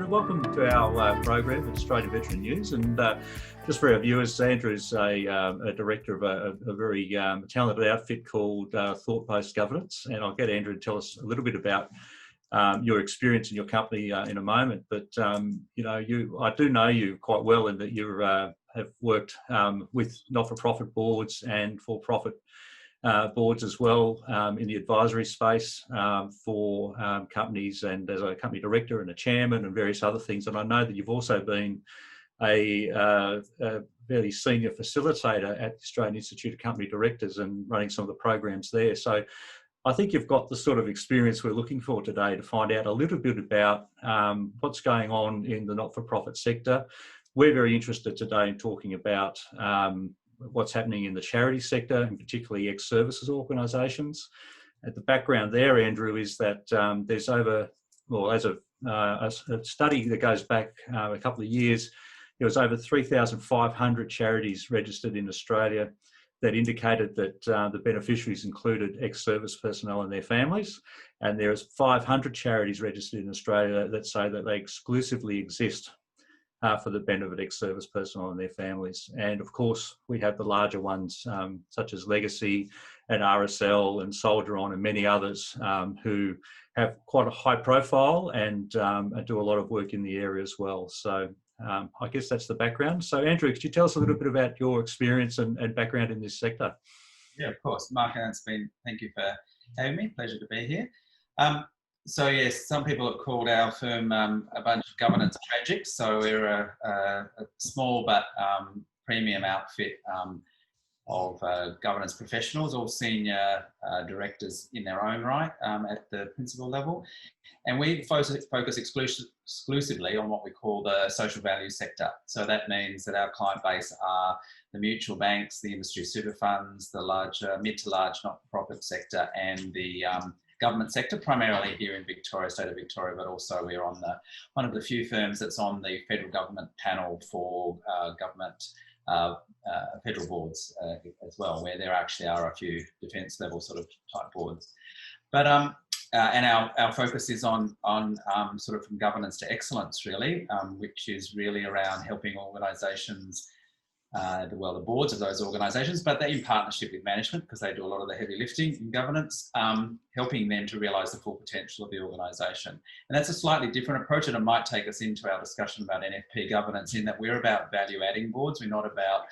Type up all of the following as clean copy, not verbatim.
welcome to our program at Australian Veteran News. And just for our viewers, Andrew's a director of a very talented outfit called Thought-Based Governance. And I'll get Andrew to tell us a little bit about your experience in your company in a moment. But, I do know you quite well in that you have worked with not-for-profit boards and for-profit boards as well in the advisory space for companies, and as a company director and a chairman and various other things. And I know that you've also been a fairly senior facilitator at the Australian Institute of Company Directors and running some of the programs there. So I think you've got the sort of experience we're looking for today to find out a little bit about what's going on in the not-for-profit sector. We're very interested today in talking about what's happening in the charity sector, and particularly ex-services organisations. And the background there, Andrew, is that there's as a study that goes back a couple of years, there was over 3,500 charities registered in Australia that indicated that the beneficiaries included ex-service personnel and their families. And there's 500 charities registered in Australia that say that they exclusively exist for the benefit of ex-service personnel and their families. And of course, we have the larger ones such as Legacy and RSL and Soldier On and many others who have quite a high profile and do a lot of work in the area as well. So I guess that's the background. So Andrew, could you tell us a little bit about your experience and background in this sector? Yeah, of course. Mark, thank you for having me. Pleasure to be here. So yes, some people have called our firm a bunch of governance tragics. So we're a small but premium outfit of governance professionals, all senior directors in their own right at the principal level. And we focus exclusively on what we call the social value sector. So that means that our client base are the mutual banks, the industry super funds, the larger, mid to large not-for-profit sector, and the government sector, primarily here in Victoria, state of Victoria, but also we're on one of the few firms that's on the federal government panel for government federal boards as well, where there actually are a few defence level sort of type boards. But and our focus is on sort of from governance to excellence, really, which is really around helping organisations. The boards of those organisations, but they're in partnership with management because they do a lot of the heavy lifting in governance, helping them to realise the full potential of the organisation. And that's a slightly different approach, and it might take us into our discussion about NFP governance in that we're about value-adding boards. We're not about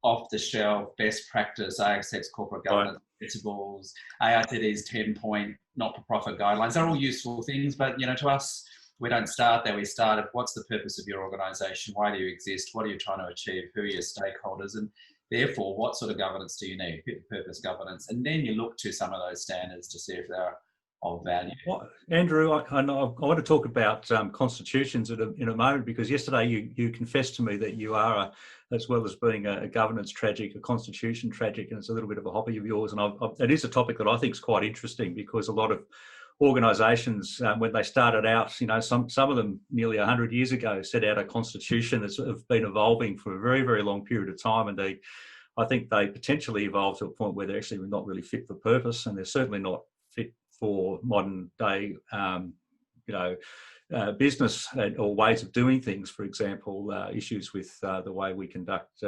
off-the-shelf, best practice, ASX corporate governance principles, ARTD's 10-point not-for-profit guidelines. They're all useful things, but to us, we don't start there. We start at what's the purpose of your organisation? Why do you exist? What are you trying to achieve? Who are your stakeholders? And therefore, what sort of governance do you need? Purpose governance. And then you look to some of those standards to see if they're of value. Well, Andrew, I want to talk about constitutions in a moment, because yesterday you confessed to me that you are, as well as being a governance tragic, a constitution tragic, and it's a little bit of a hobby of yours. And it is a topic that I think is quite interesting, because a lot of organisations, when they started out, some of them nearly 100 years ago set out a constitution that's sort of been evolving for a very, very long period of time. And I think they potentially evolved to a point where they're actually not really fit for purpose, and they're certainly not fit for modern day, business or ways of doing things. For example, issues with the way we conduct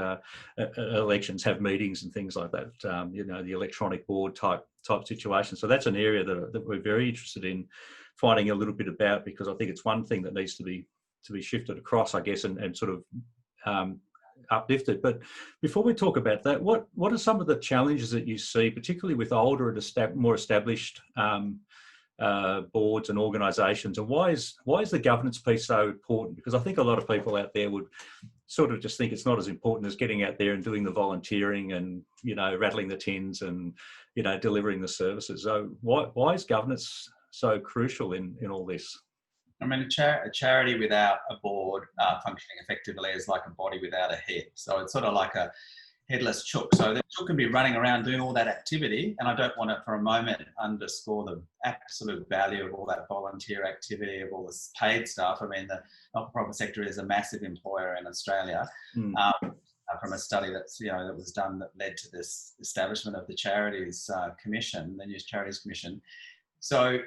elections, have meetings and things like that, the electronic board type situation. So that's an area that we're very interested in finding a little bit about, because I think it's one thing that needs to be shifted across, I guess, and sort of uplifted. But before we talk about that, what are some of the challenges that you see, particularly with older and more established boards and organisations, and why is the governance piece so important? Because I think a lot of people out there would sort of just think it's not as important as getting out there and doing the volunteering and rattling the tins and delivering the services. So why is governance so crucial in all this? I mean, a charity without a board functioning effectively is like a body without a head. So it's sort of like a headless chook. So the chook can be running around doing all that activity, and I don't want to for a moment underscore the absolute value of all that volunteer activity, of all this paid stuff. I mean, the not-for-profit sector is a massive employer in Australia. From a study that's that was done that led to this establishment of the Charities Commission, the New Charities Commission. So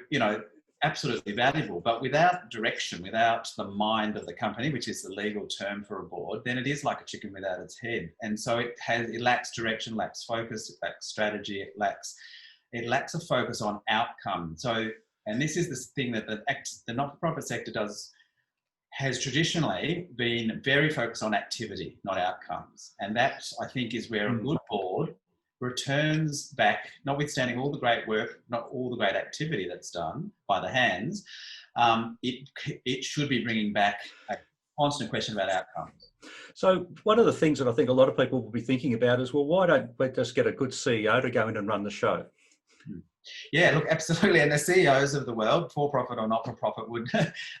absolutely valuable, but without direction, without the mind of the company, which is the legal term for a board, then it is like a chicken without its head. And so it lacks direction, lacks focus, it lacks strategy, it lacks a focus on outcome. So, and this is the thing that the not-for-profit sector has traditionally been very focused on activity, not outcomes. And that, I think, is where a good board returns back, notwithstanding all the great work, not all the great activity that's done by the hands, it should be bringing back a constant question about outcomes. So one of the things that I think a lot of people will be thinking about is, well, why don't we just get a good CEO to go in and run the show? Yeah, look, absolutely. And the CEOs of the world, for-profit or not-for-profit, would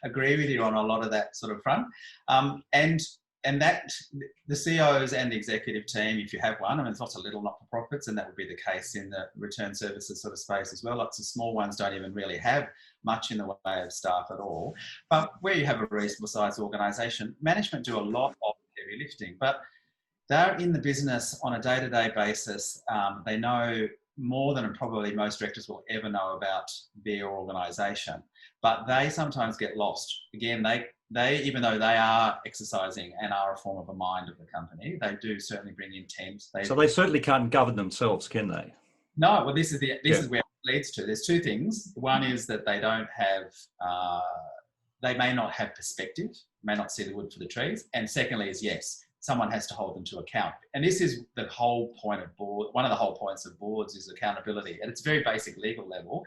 agree with you on a lot of that sort of front. And that the CEOs and the executive team, if you have one, I mean, there's lots of little not-for-profits, and that would be the case in the return services sort of space as well. Lots of small ones don't even really have much in the way of staff at all. But where you have a reasonable sized organisation, management do a lot of heavy lifting, but they're in the business on a day-to-day basis. They know more than probably most directors will ever know about their organisation, but they sometimes get lost. Again, they even though they are exercising and are a form of a mind of the company, they do certainly bring intent. So they certainly can't govern themselves, can they? No. Well, this is where it leads to. There's two things. One is that they don't have. They may not have perspective, may not see the wood for the trees, and secondly is yes, someone has to hold them to account. And this is the whole point of board. One of the whole points of boards is accountability. At its very basic legal level,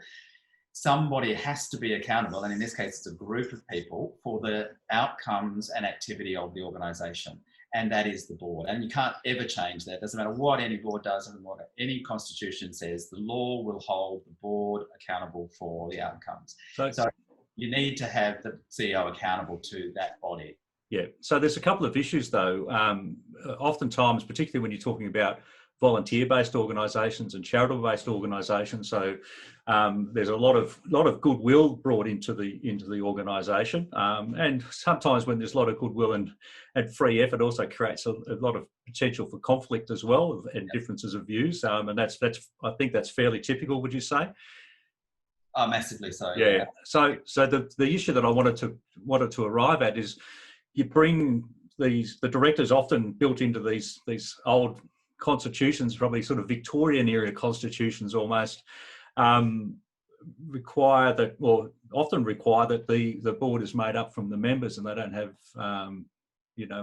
somebody has to be accountable, and in this case, it's a group of people, for the outcomes and activity of the organisation. And that is the board. And you can't ever change that. It doesn't matter what any board does, and what any constitution says, the law will hold the board accountable for the outcomes. So you need to have the CEO accountable to that body. Yeah. So there's a couple of issues though. Oftentimes, particularly when you're talking about volunteer-based organisations and charitable-based organisations, so there's a lot of goodwill brought into the organisation, and sometimes when there's a lot of goodwill and free effort, also creates a lot of potential for conflict as well, and differences of views, and that's I think that's fairly typical. Would you say? Oh, massively so. Yeah. So the issue that I wanted to arrive at is, you bring the directors often built into these old constitutions, probably sort of Victorian era constitutions almost, often require that the board is made up from the members, and they don't have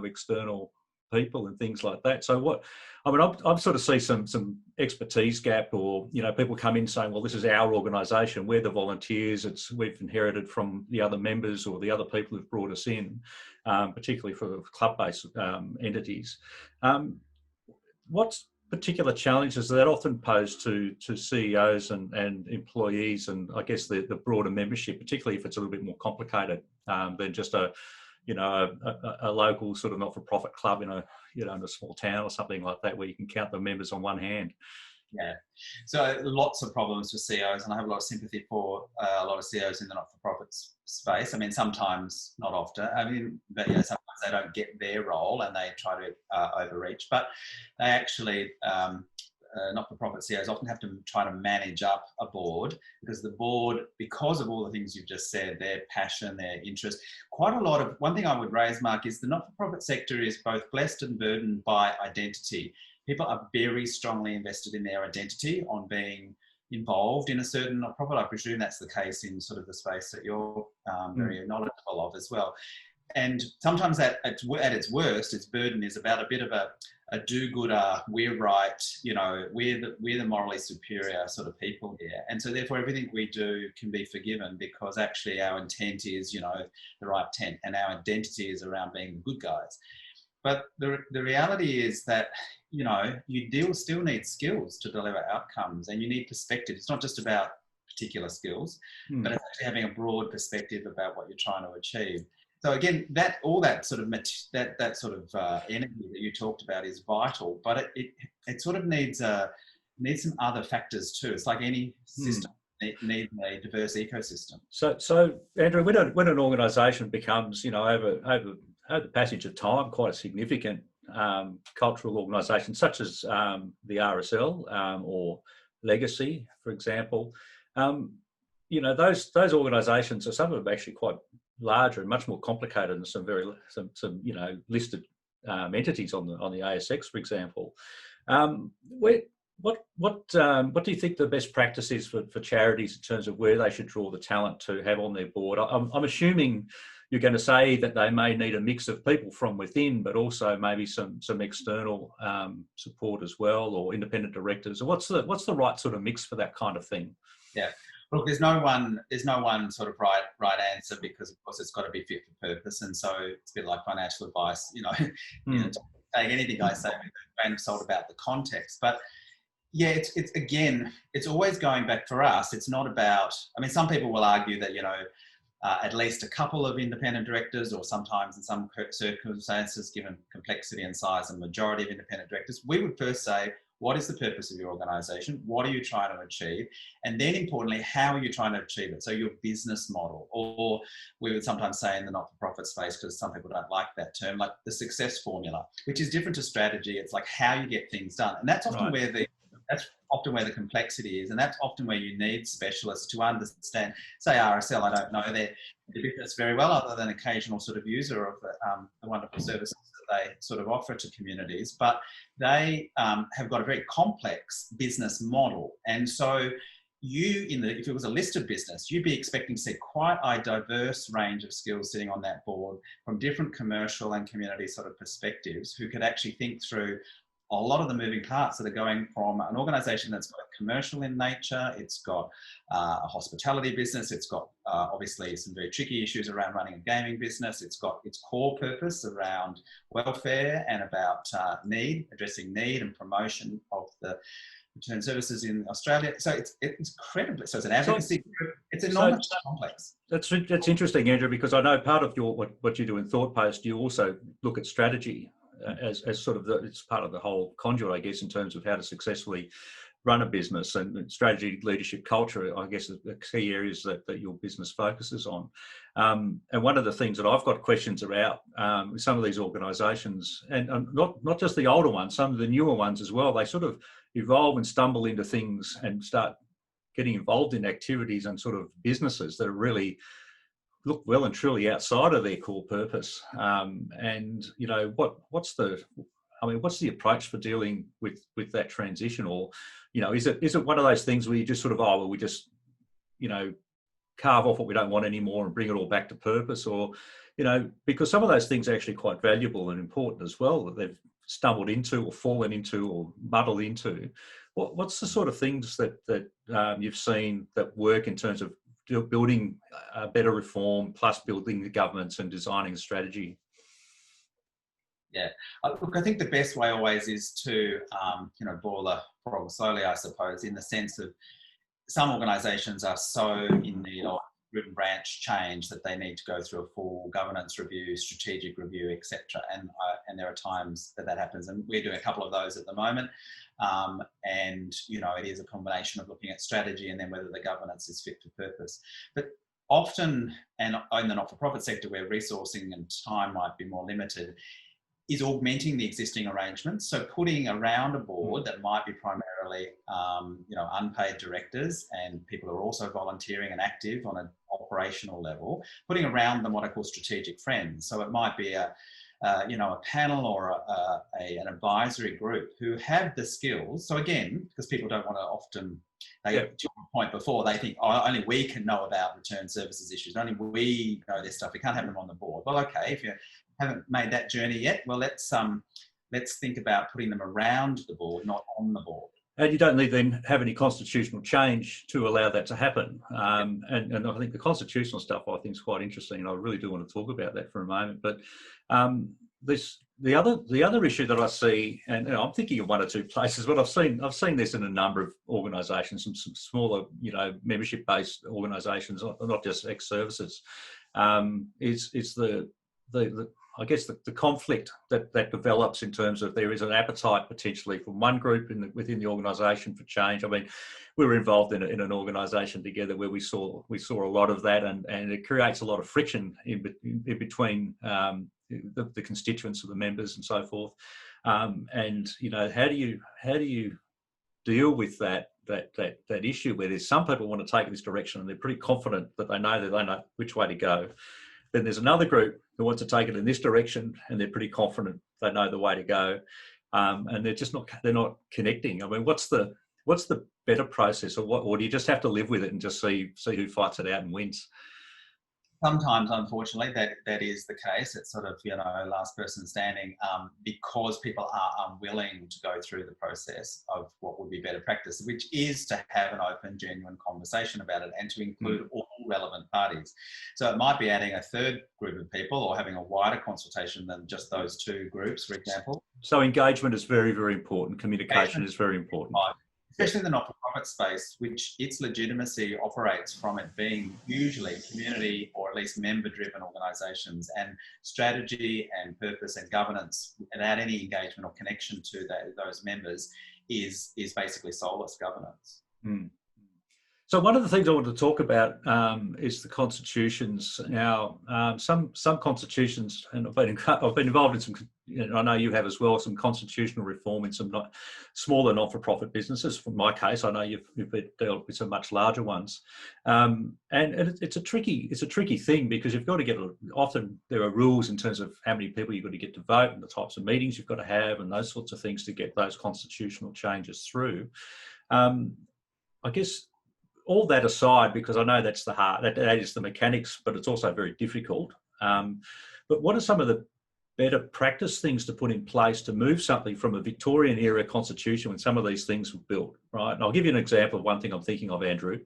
external people and things like that. So I sort of see some expertise gap, or people come in saying, well, this is our organisation, we're the volunteers, we've inherited from the other members or the other people who've brought us in, particularly for club-based entities. What particular challenges that often pose to CEOs and employees, and I guess the broader membership, particularly if it's a little bit more complicated than just a local sort of not-for-profit club in a small town or something like that, where you can count the members on one hand? Yeah, so lots of problems for CEOs, and I have a lot of sympathy for a lot of CEOs in the not-for-profit space. I mean, sometimes, not often. I mean, but sometimes they don't get their role and they try to overreach. But they actually, not-for-profit CEOs often have to try to manage up a board, because the board, because of all the things you've just said, their passion, their interest, one thing I would raise, Mark, is the not-for-profit sector is both blessed and burdened by identity. People are very strongly invested in their identity on being involved in a certain not-for-profit. I presume that's the case in sort of the space that you're very knowledgeable of as well. And sometimes at its worst, its burden is about a bit of a do-gooder, we're right, we're the morally superior sort of people here. And so therefore everything we do can be forgiven, because actually our intent is, the right intent, and our identity is around being the good guys. But the reality is that, you still need skills to deliver outcomes, and you need perspective. It's not just about particular skills, but it's actually having a broad perspective about what you're trying to achieve. So again, that sort of energy that you talked about is vital, but it sort of needs some other factors too. It's like any system needs a diverse ecosystem. So Andrew, when an organisation becomes, over the passage of time, quite a significant cultural organisation, such as the RSL or Legacy, for example, those organisations, are some of them actually quite larger and much more complicated than some listed entities on the ASX, for example. What do you think the best practice is for charities in terms of where they should draw the talent to have on their board? I'm assuming you're going to say that they may need a mix of people from within, but also maybe some external support as well, or independent directors. Or what's the right sort of mix for that kind of thing? Yeah. Look, there's no one sort of right answer, because of course it's got to be fit for purpose, and so it's a bit like financial advice. Take anything I say with a grain of salt about the context. But yeah, it's always going back for us. It's not about. I mean, some people will argue that at least a couple of independent directors, or sometimes in some circumstances, given complexity and size, a majority of independent directors. We would first say, what is the purpose of your organisation? What are you trying to achieve? And then importantly, how are you trying to achieve it? So your business model, or we would sometimes say in the not-for-profit space, because some people don't like that term, like the success formula, which is different to strategy. It's like how you get things done. And that's often where the complexity is. And that's often where you need specialists to understand. Say RSL, I don't know their business very well, other than occasional sort of user of the wonderful services that they sort of offer to communities. But they have got a very complex business model. And so if it was a listed business, you'd be expecting to see quite a diverse range of skills sitting on that board from different commercial and community sort of perspectives, who could actually think through a lot of the moving parts that are going from an organisation that's got commercial in nature. It's got a hospitality business. It's got obviously some very tricky issues around running a gaming business. It's got its core purpose around welfare and about addressing need and promotion of the return services in Australia. So it's incredibly, so it's an advocacy group. It's enormously complex. That's interesting, Andrew, because I know part of what you do in Thought Post, you also look at strategy as sort of it's part of the whole conduit, I guess, in terms of how to successfully run a business, and strategy, leadership, culture, I guess, are the key areas that your business focuses on. And one of the things that I've got questions about with some of these organisations, and not just the older ones, some of the newer ones as well, they sort of evolve and stumble into things and start getting involved in activities and sort of businesses that are really look well and truly outside of their core purpose. And what's the approach for dealing with that transition? Or is it one of those things where you just sort of we just carve off what we don't want anymore and bring it all back to purpose? Or because some of those things are actually quite valuable and important as well, that they've stumbled into or fallen into or muddled into. What's the sort of things that you've seen that work in terms of building a better reform, plus building the governance and designing a strategy? Yeah, look, I think the best way always is to, boil the frog slowly, I suppose, in the sense of some organisations are so in need of root and branch change that they need to go through a full governance review, strategic review, etc. And there are times that happens, and we're doing a couple of those at the moment. And it is a combination of looking at strategy and then whether the governance is fit for purpose. But often, and in the not-for-profit sector where resourcing and time might be more limited, is augmenting the existing arrangements. So putting around a board that might be primarily, unpaid directors and people who are also volunteering and active on an operational level, putting around them what I call strategic friends. So it might be a panel or an advisory group who have the skills. So again, because people don't want to often, to your point before, they think, only we can know about return services issues. Only we know this stuff. We can't have them on the board. Well, okay, if you haven't made that journey yet, well, let's think about putting them around the board, not on the board. And you don't need then have any constitutional change to allow that to happen. And I think the constitutional stuff I think is quite interesting, and I really do want to talk about that for a moment. But the other issue that I see, and I'm thinking of one or two places, but I've seen this in a number of organisations, some smaller, membership-based organisations, not just ex-services, is I guess the conflict that develops in terms of there is an appetite potentially from one group within the organisation for change. I mean, we were involved in an organisation together where we saw a lot of that, and it creates a lot of friction in between the constituents of the members and so forth. And how do you deal with that that issue where there's some people want to take this direction and they're pretty confident that they know which way to go. Then there's another group who wants to take it in this direction and they're pretty confident they know the way to go, and they're not connecting. I mean, what's the better process, or do you just have to live with it and just see who fights it out and wins? Sometimes, unfortunately, that is the case. It's sort of, last person standing, because people are unwilling to go through the process of what would be better practice, which is to have an open, genuine conversation about it and to include all relevant parties. So it might be adding a third group of people or having a wider consultation than just those two groups, for example. So engagement is very, very important. Communication is very important. Especially in the not-for-profit space, which its legitimacy operates from it being usually community or at least member-driven organisations, and strategy and purpose and governance without any engagement or connection to those members is basically soulless governance. Mm. So one of the things I want to talk about is the constitutions. Now, some constitutions, and I've been involved in some, I know you have as well, some constitutional reform in some smaller not-for-profit businesses. For my case, I know you've dealt with some much larger ones, and it's a tricky thing, because you've got to often there are rules in terms of how many people you've got to get to vote and the types of meetings you've got to have and those sorts of things to get those constitutional changes through. I guess, all that aside, because I know that's the heart, that is the mechanics, but it's also very difficult. But what are some of the better practice things to put in place to move something from a Victorian era constitution when some of these things were built, right? And I'll give you an example of one thing I'm thinking of, Andrew.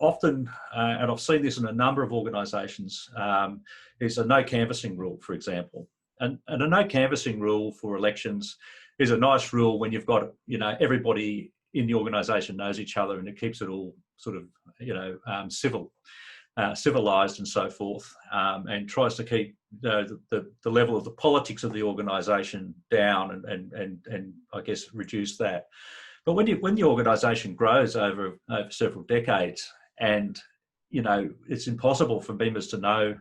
Often, and I've seen this in a number of organisations, is a no canvassing rule, for example. And a no canvassing rule for elections is a nice rule when you've got, everybody in the organisation knows each other, and it keeps it all sort of, civilised and so forth, and tries to keep the level of the politics of the organisation down and I guess reduce that. But when the organisation grows over several decades, and it's impossible for members to know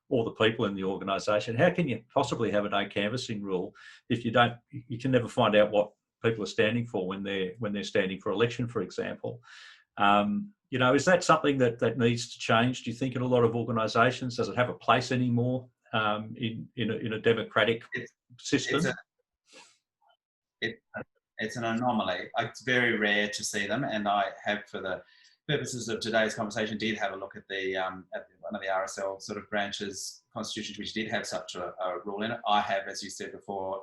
all the people in the organisation, how can you possibly have a no canvassing rule if you can never find out what people are standing for when they're standing for election, for example? Is that something that needs to change, do you think, in a lot of organisations? Does it have a place anymore in a democratic system? It's an anomaly. It's very rare to see them, and I have, for the purposes of today's conversation, did have a look at one of the RSL sort of branches constitutions which did have such a rule in it. I have, as you said before,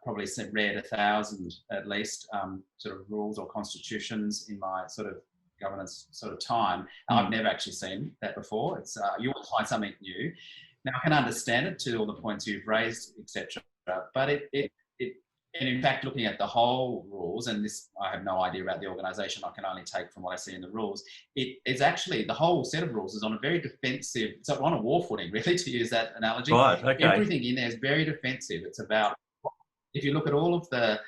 probably read 1,000 at least sort of rules or constitutions in my sort of governance sort of time. I've never actually seen that before. It's you will find something new. Now, I can understand it to all the points you've raised, etc. But and in fact, looking at the whole rules, and this, I have no idea about the organisation, I can only take from what I see in the rules, it's actually, the whole set of rules is on a very defensive, it's on a war footing, really, to use that analogy. Right, okay. Everything in there is very defensive. It's about, if you look at all of the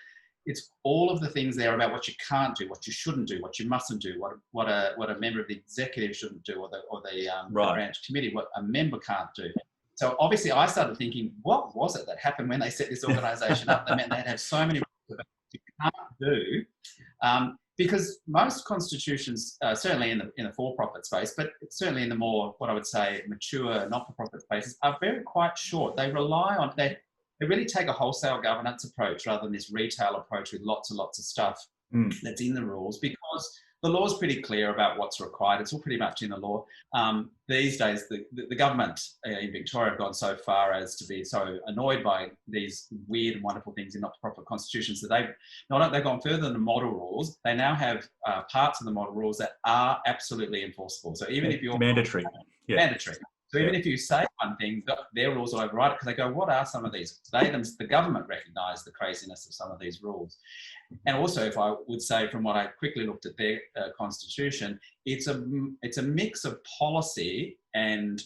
things there about what you can't do, what you shouldn't do, what you mustn't do, what a member of the executive shouldn't do, or the branch committee, what a member can't do. So obviously I started thinking, what was it that happened when they set this organisation up? They meant they'd have so many rules that you can't do. Because most constitutions, certainly in the for-profit space, but certainly in the more, what I would say, mature not-for-profit spaces, are quite short. They rely on, they really take a wholesale governance approach rather than this retail approach with lots and lots of stuff that's in the rules, because the law is pretty clear about what's required. It's all pretty much in the law. These days, the government in Victoria have gone so far as to be so annoyed by these weird and wonderful things in not-for-profit constitutions that they've gone further than the model rules. They now have parts of the model rules that are absolutely enforceable. So even if you're mandatory. So even if you say one thing, their rules will override it, because they go, what are some of these? The government recognise the craziness of some of these rules. And also, if I would say, from what I quickly looked at their constitution, it's a mix of policy and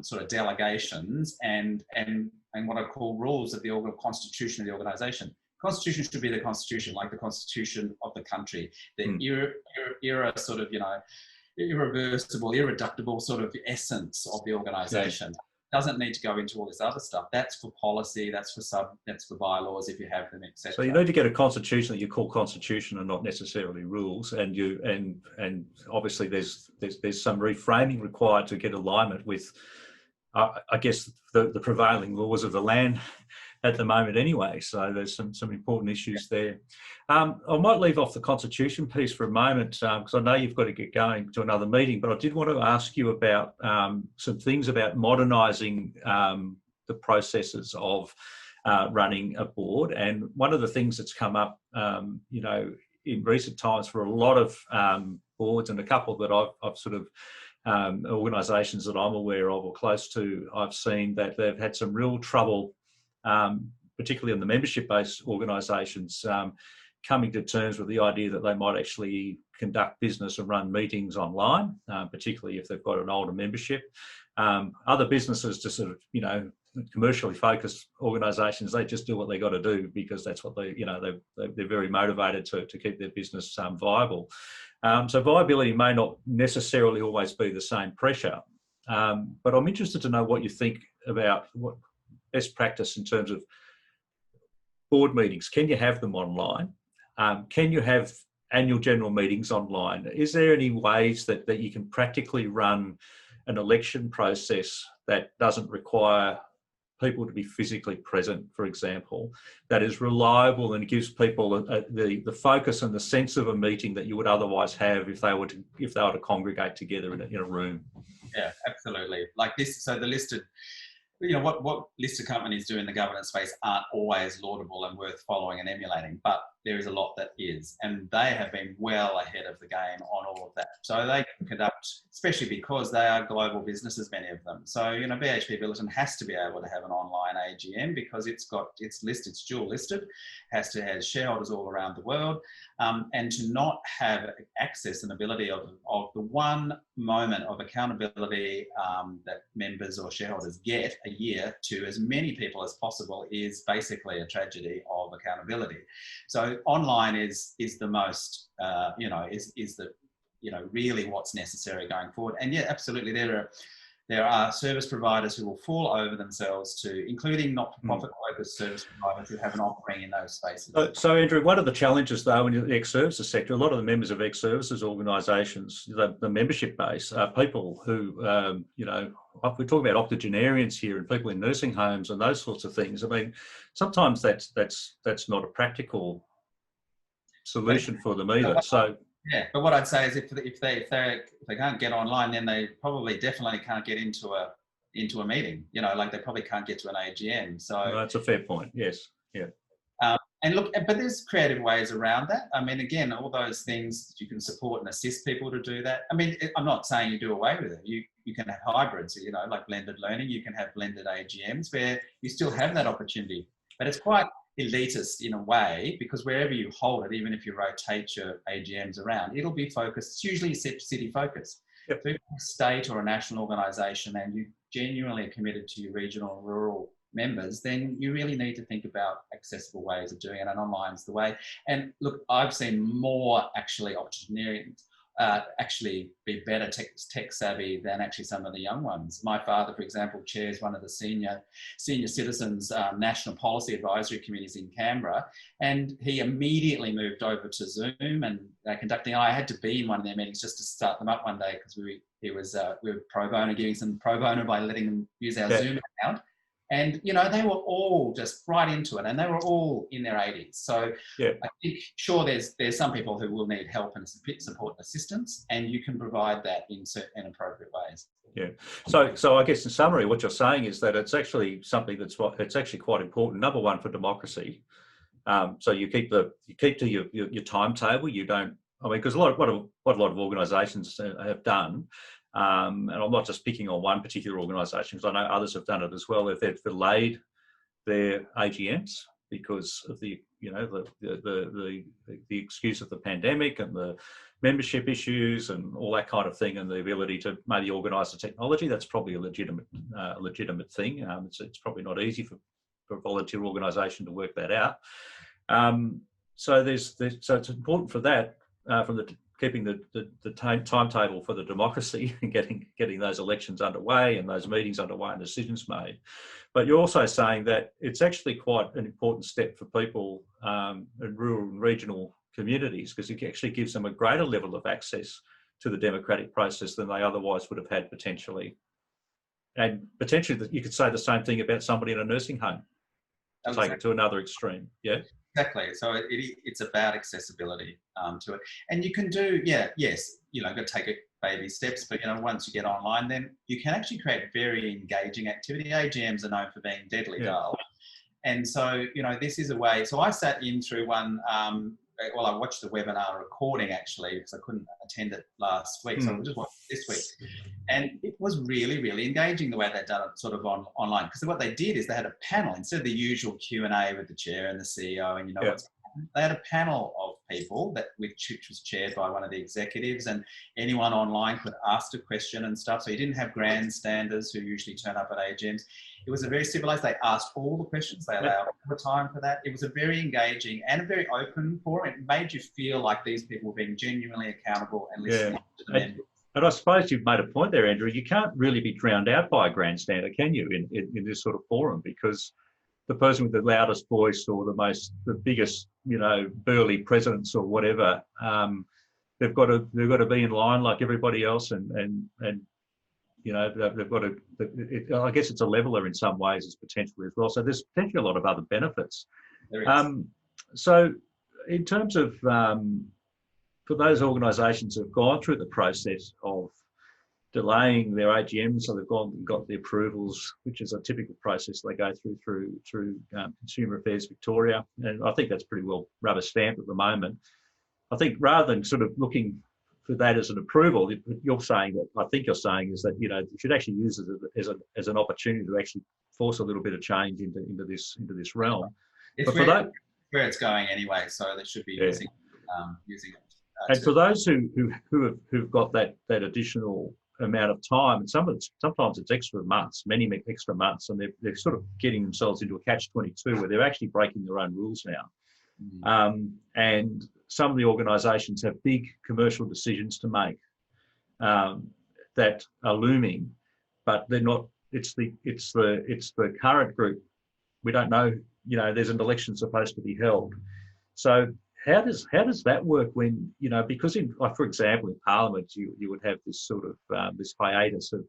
sort of delegations and what I call rules of the constitution of the organisation. Constitution should be the constitution, like the constitution of the country. The era sort of, irreversible, irreducible sort of essence of the organisation. doesn't need to go into all this other stuff. That's for policy, that's for bylaws if you have them, etc. So you need to get a constitution that you call constitution and not necessarily rules, and obviously there's some reframing required to get alignment with, I guess, the prevailing laws of the land at the moment anyway. So there's some important issues there. I might leave off the constitution piece for a moment because I know you've got to get going to another meeting, but I did want to ask you about some things about modernising the processes of running a board. And one of the things that's come up, in recent times for a lot of boards, and a couple that I've sort of organisations that I'm aware of or close to, I've seen that they've had some real trouble, particularly in the membership-based organisations, coming to terms with the idea that they might actually conduct business and run meetings online, particularly if they've got an older membership. Other businesses, just sort of, commercially focused organisations, they just do what they got to do because that's what they're very motivated to keep their business viable. So viability may not necessarily always be the same pressure, but I'm interested to know what you think about what best practice in terms of board meetings. Can you have them online? Can you have annual general meetings online? Is there any ways that you can practically run an election process that doesn't require people to be physically present, for example, that is reliable and gives people the focus and the sense of a meeting that you would otherwise have if they were to congregate together in a room? Yeah, absolutely. Like this, so the listed, what listed companies do in the governance space aren't always laudable and worth following and emulating, but there is a lot that is, and they have been well ahead of the game on all of that. So they can conduct, especially because they are global businesses, many of them. So, BHP Billiton has to be able to have an online AGM because it's dual listed, has to have shareholders all around the world, and to not have access and ability of the one moment of accountability that members or shareholders get a year to as many people as possible is basically a tragedy of accountability. So online is the most, really what's necessary going forward. And yeah, absolutely, there are service providers who will fall over themselves including not-for-profit focused service providers who have an offering in those spaces. So Andrew, one of the challenges though in the ex-services sector, a lot of the members of ex-services organisations, the membership base, are people who, we're talking about octogenarians here and people in nursing homes and those sorts of things. I mean, sometimes that's not a practical solution for them either. So yeah, but what I'd say is if they can't get online, then they definitely can't get into a meeting. They probably can't get to an AGM. So that's a fair point. Yes, yeah. And look, but there's creative ways around that. I mean, again, all those things you can support and assist people to do that. I mean, I'm not saying you do away with it. You can have hybrids, like blended learning. You can have blended AGMs where you still have that opportunity, but it's quite elitist in a way because wherever you hold it, even if you rotate your AGMs around, it'll be focused. It's usually city focused. Yep. So if you're a state or a national organisation and you genuinely are committed to your regional and rural members, then you really need to think about accessible ways of doing it, and online's the way. And look, I've seen more actually octogenarians actually be better tech savvy than actually some of the young ones. My father, for example, chairs one of the senior citizens national policy advisory committees in Canberra, and he immediately moved over to Zoom and conducting. I had to be in one of their meetings just to start them up one day because we were pro bono, giving some pro bono by letting them use our Zoom account. And, they were all just right into it, and they were all in their 80s. So yeah. I think, sure, there's some people who will need help and support and assistance, and you can provide that in certain appropriate ways. Yeah. So I guess in summary, what you're saying is that it's actually something it's actually quite important. Number one, for democracy. So you keep to your timetable. You don't. I mean, because what a lot of organisations have done. And I'm not just picking on one particular organisation because I know others have done it as well. If they've delayed their AGMs because of the excuse of the pandemic and the membership issues and all that kind of thing, and the ability to maybe organise the technology, that's probably a legitimate thing. It's probably not easy for a volunteer organisation to work that out. So it's important for that. From the keeping the timetable for the democracy and getting those elections underway and those meetings underway and decisions made. But you're also saying that it's actually quite an important step for people in rural and regional communities, because it actually gives them a greater level of access to the democratic process than they otherwise would have had potentially. And potentially you could say the same thing about somebody in a nursing home, to take it to another extreme. Yeah. Exactly. So it's about accessibility to it, and you can do yes, got to take it baby steps, but once you get online, then you can actually create very engaging activity. AGMs are known for being deadly dull, and so this is a way. So I sat in through one. Well, I watched the webinar recording actually because I couldn't attend it last week, so I just watched it this week. And it was really, really engaging the way they'd done it sort of online. Because what they did is they had a panel instead of the usual Q&A with the chair and the CEO and what's happening. They had a panel of people which was chaired by one of the executives, and anyone online could ask a question and stuff. So you didn't have grandstanders who usually turn up at AGMs. It was a very civilised. They asked all the questions. They allowed all the time for that. It was a very engaging and a very open forum. It made you feel like these people were being genuinely accountable and listening to the members. And I suppose you've made a point there, Andrew. You can't really be drowned out by a grandstander, can you, in this sort of forum? Because the person with the loudest voice or the biggest, burly presence or whatever, they've got to be in line like everybody else, and they've got to. I guess it's a leveler in some ways, as potentially as well. So there's potentially a lot of other benefits. There is. So in terms of for those organisations who've gone through the process of delaying their AGMs, so they've gone and got the approvals, which is a typical process they go through Consumer Affairs Victoria, and I think that's pretty well rubber stamped at the moment. I think rather than sort of looking for that as an approval, you're saying that is that you should actually use it as an opportunity to actually force a little bit of change into this realm. It's where it's going anyway, so they should be using it. And for those who've got that additional amount of time, and sometimes it's extra months, many extra months, and they're sort of getting themselves into a catch-22 where they're actually breaking their own rules now. And some of the organisations have big commercial decisions to make that are looming, but they're not. It's the current group. We don't know. There's an election supposed to be held, so. How does that work when, because for example, in Parliament, you would have this sort of this hiatus of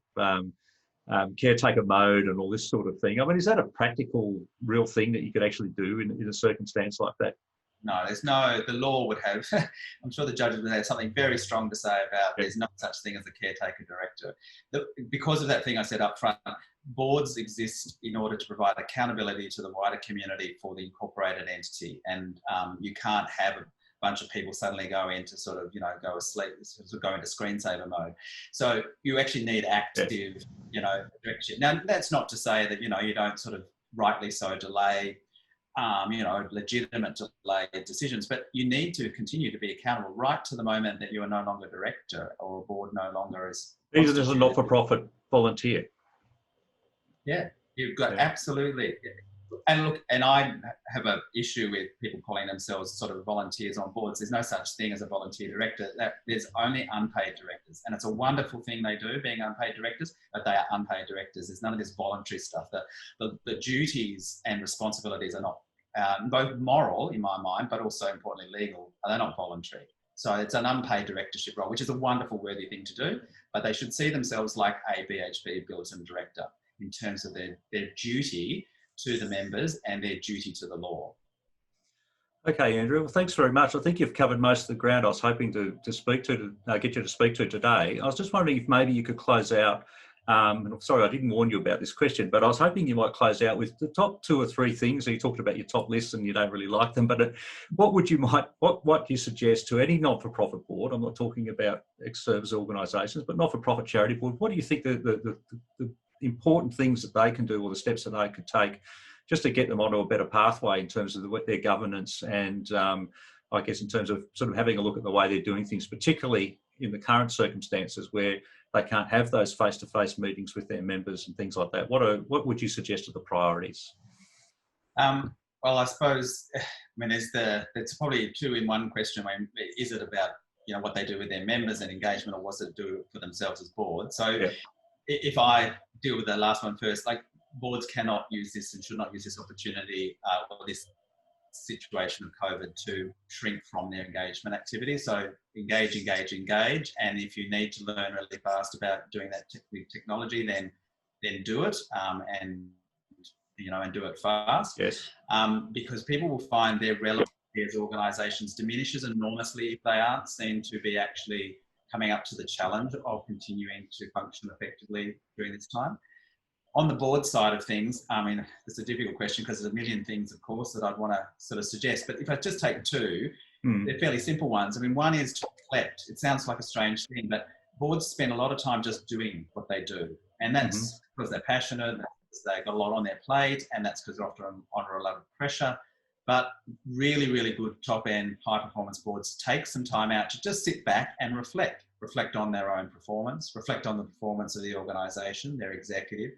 caretaker mode and all this sort of thing. I mean, is that a practical, real thing that you could actually do in a circumstance like that? No, the law would have, I'm sure the judges would have something very strong to say about there's no such thing as a caretaker director. Because of that thing I said up front, boards exist in order to provide accountability to the wider community for the incorporated entity, and you can't have a bunch of people suddenly go into sort of go asleep, sort of go into screensaver mode. So you actually need active direction. Now that's not to say that you don't sort of rightly so delay legitimate delayed decisions, but you need to continue to be accountable right to the moment that you are no longer director or a board no longer is. Even as a not-for-profit volunteer. Yeah, you've got absolutely. And look, and I have an issue with people calling themselves sort of volunteers on boards. There's no such thing as a volunteer director. There's only unpaid directors, and it's a wonderful thing they do, being unpaid directors, but they are unpaid directors. There's none of this voluntary stuff. The duties and responsibilities are not both moral in my mind, but also importantly legal. They're not voluntary. So it's an unpaid directorship role, which is a wonderful, worthy thing to do, but they should see themselves like a BHP bulletin director in terms of their duty to the members and their duty to the law. Okay, Andrew. Well, thanks very much. I think you've covered most of the ground I was hoping to get you to speak to today. I was just wondering if maybe you could close out. And I'm sorry, I didn't warn you about this question, but I was hoping you might close out with the top 2 or 3 things. So you talked about your top lists and you don't really like them, but what do you suggest to any not-for-profit board? I'm not talking about ex-service organisations, but not-for-profit charity board. What do you think the important things that they can do, or the steps that they could take, just to get them onto a better pathway in terms of their governance and I guess in terms of sort of having a look at the way they're doing things, particularly in the current circumstances where they can't have those face-to-face meetings with their members and things like that? What would you suggest are the priorities? Well, I suppose, it's probably 2 in 1 question. Is it about what they do with their members and engagement, or what does it do for themselves as board. So Yeah. if I deal with the last one first, like boards cannot use this and should not use this opportunity or this situation of COVID to shrink from their engagement activity. So engage. And if you need to learn really fast about doing that with technology, then do it and do it fast. Yes. Because people will find their relevance as organisations diminishes enormously if they aren't seen to be actually coming up to the challenge of continuing to function effectively during this time. On the board side of things, I mean, it's a difficult question because there's a million things, of course, that I'd want to sort of suggest. But if I just take two, they're fairly simple ones. I mean, one is to reflect. It sounds like a strange thing, but boards spend a lot of time just doing what they do. And that's because they're passionate, they've got a lot on their plate, and that's because they're often under a lot of pressure. But really, really good top-end high-performance boards take some time out to just sit back and reflect on their own performance, reflect on the performance of the organisation, their executive,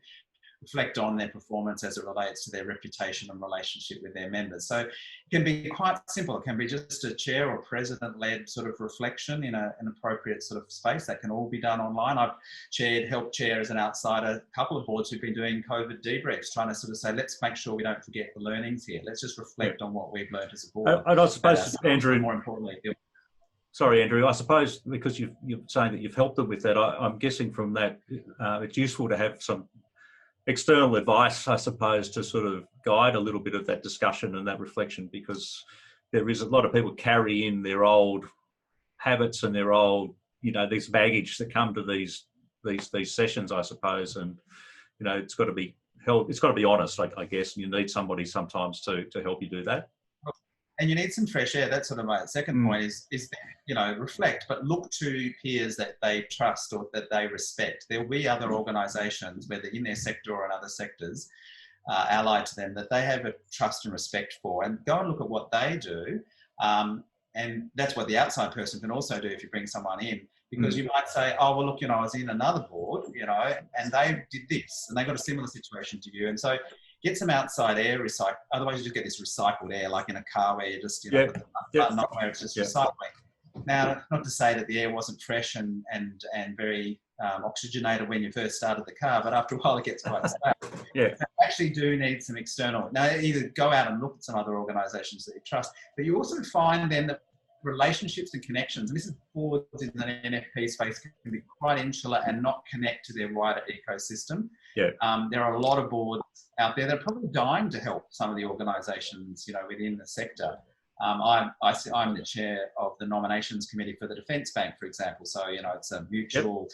reflect on their performance as it relates to their reputation and relationship with their members. So it can be quite simple. It can be just a chair or president-led sort of reflection in an appropriate sort of space. That can all be done online. I've helped chair as an outsider a couple of boards who've been doing COVID debriefs, trying to sort of say, let's make sure we don't forget the learnings here. Let's just reflect on what we've learned as a board. And I suppose, Andrew, more importantly, sorry, Andrew, I suppose because you're saying that you've helped them with that, I'm guessing from that it's useful to have some external advice, I suppose, to sort of guide a little bit of that discussion and that reflection, because there is a lot of people carry in their old habits and their old, these baggage that come to these sessions, I suppose, and it's got to be held. It's got to be honest, I guess, and you need somebody sometimes to help you do that. And you need some fresh air. That's sort of my second point is reflect, but look to peers that they trust or that they respect. There will be other organisations, whether in their sector or in other sectors, allied to them, that they have a trust and respect for, and go and look at what they do. And that's what the outside person can also do if you bring someone in, because you might say, oh, well, look, I was in another board, and they did this, and they got a similar situation to you. And so get some outside air recycle. Otherwise, you just get this recycled air, like in a car where you just, put the button on where it's just recycling. Now, not to say that the air wasn't fresh and very oxygenated when you first started the car, but after a while it gets quite stale. You actually do need some external. Now, either go out and look at some other organisations that you trust, but you also find then that relationships and connections, and this is boards in the NFP space, can be quite insular and not connect to their wider ecosystem. There are a lot of boards out there that are probably dying to help some of the organisations, within the sector. I'm the chair of the nominations committee for the Defence Bank, for example. So, it's a mutual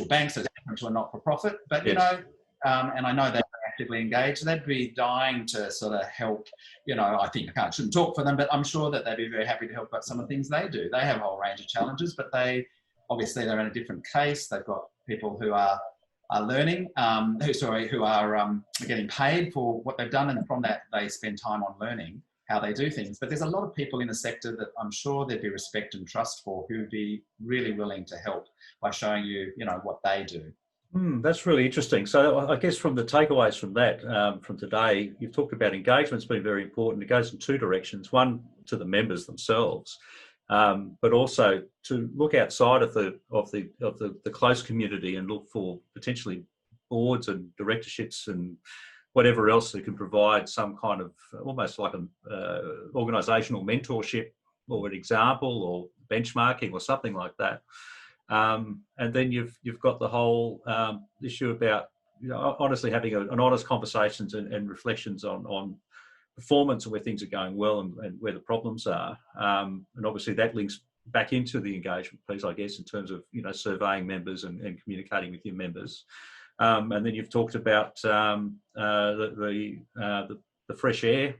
bank, so it's different to a not-for-profit. But, and I know they're actively engaged. They'd be dying to sort of help, I think shouldn't talk for them, but I'm sure that they'd be very happy to help about some of the things they do. They have a whole range of challenges, but they're in a different case. They've got people who are learning, who are getting paid for what they've done, and from that they spend time on learning how they do things. But there's a lot of people in the sector that I'm sure there'd be respect and trust for, who'd be really willing to help by showing you, what they do. That's really interesting. So I guess from the takeaways from that, from today, you've talked about engagement's been very important. It goes in two directions: one, to the members themselves, but also to look outside of the close community and look for potentially boards and directorships and whatever else that can provide some kind of almost like an organisational mentorship or an example or benchmarking or something like that. And then you've got the whole issue about honestly having an honest conversations and reflections on performance and where things are going well and where the problems are. And obviously that links back into the engagement piece, I guess, in terms of surveying members and communicating with your members. And then you've talked about the fresh air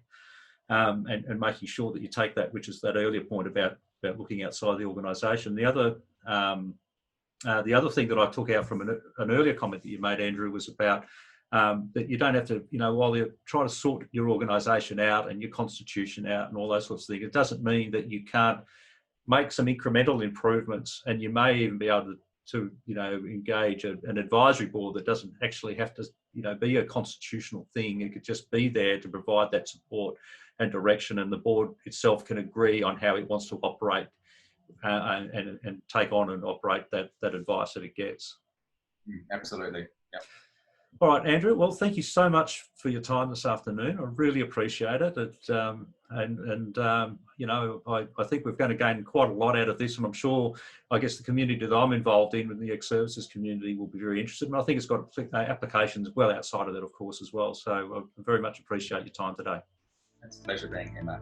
and making sure that you take that, which is that earlier point about looking outside the organisation. The other thing that I took out from an earlier comment that you made, Andrew, was about that you don't have to, while you're trying to sort your organisation out and your constitution out and all those sorts of things, it doesn't mean that you can't make some incremental improvements, and you may even be able to engage an advisory board that doesn't actually have to, be a constitutional thing. It could just be there to provide that support and direction, and the board itself can agree on how it wants to operate and take on and operate that advice that it gets. Absolutely. Yep. All right, Andrew. Well, thank you so much for your time this afternoon. I really appreciate it. You know, I think we're going to gain quite a lot out of this, and I'm sure, I guess, the community that I'm involved in, the ex-services community, will be very interested. And I think it's got applications well outside of that, of course, as well. So I very much appreciate your time today. It's a pleasure being here, Mark.